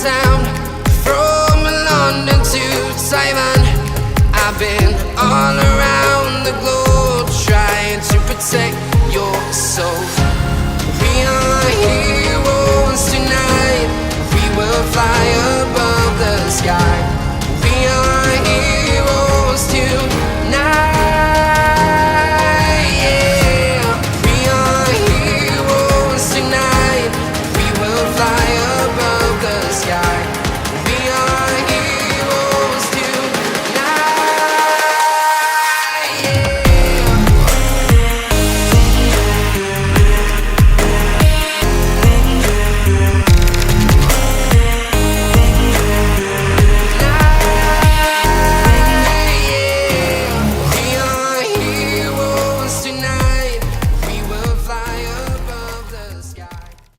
town, from London to Taiwan. I've been all around the globe trying to protect your soul. We are heroes tonight. We will fly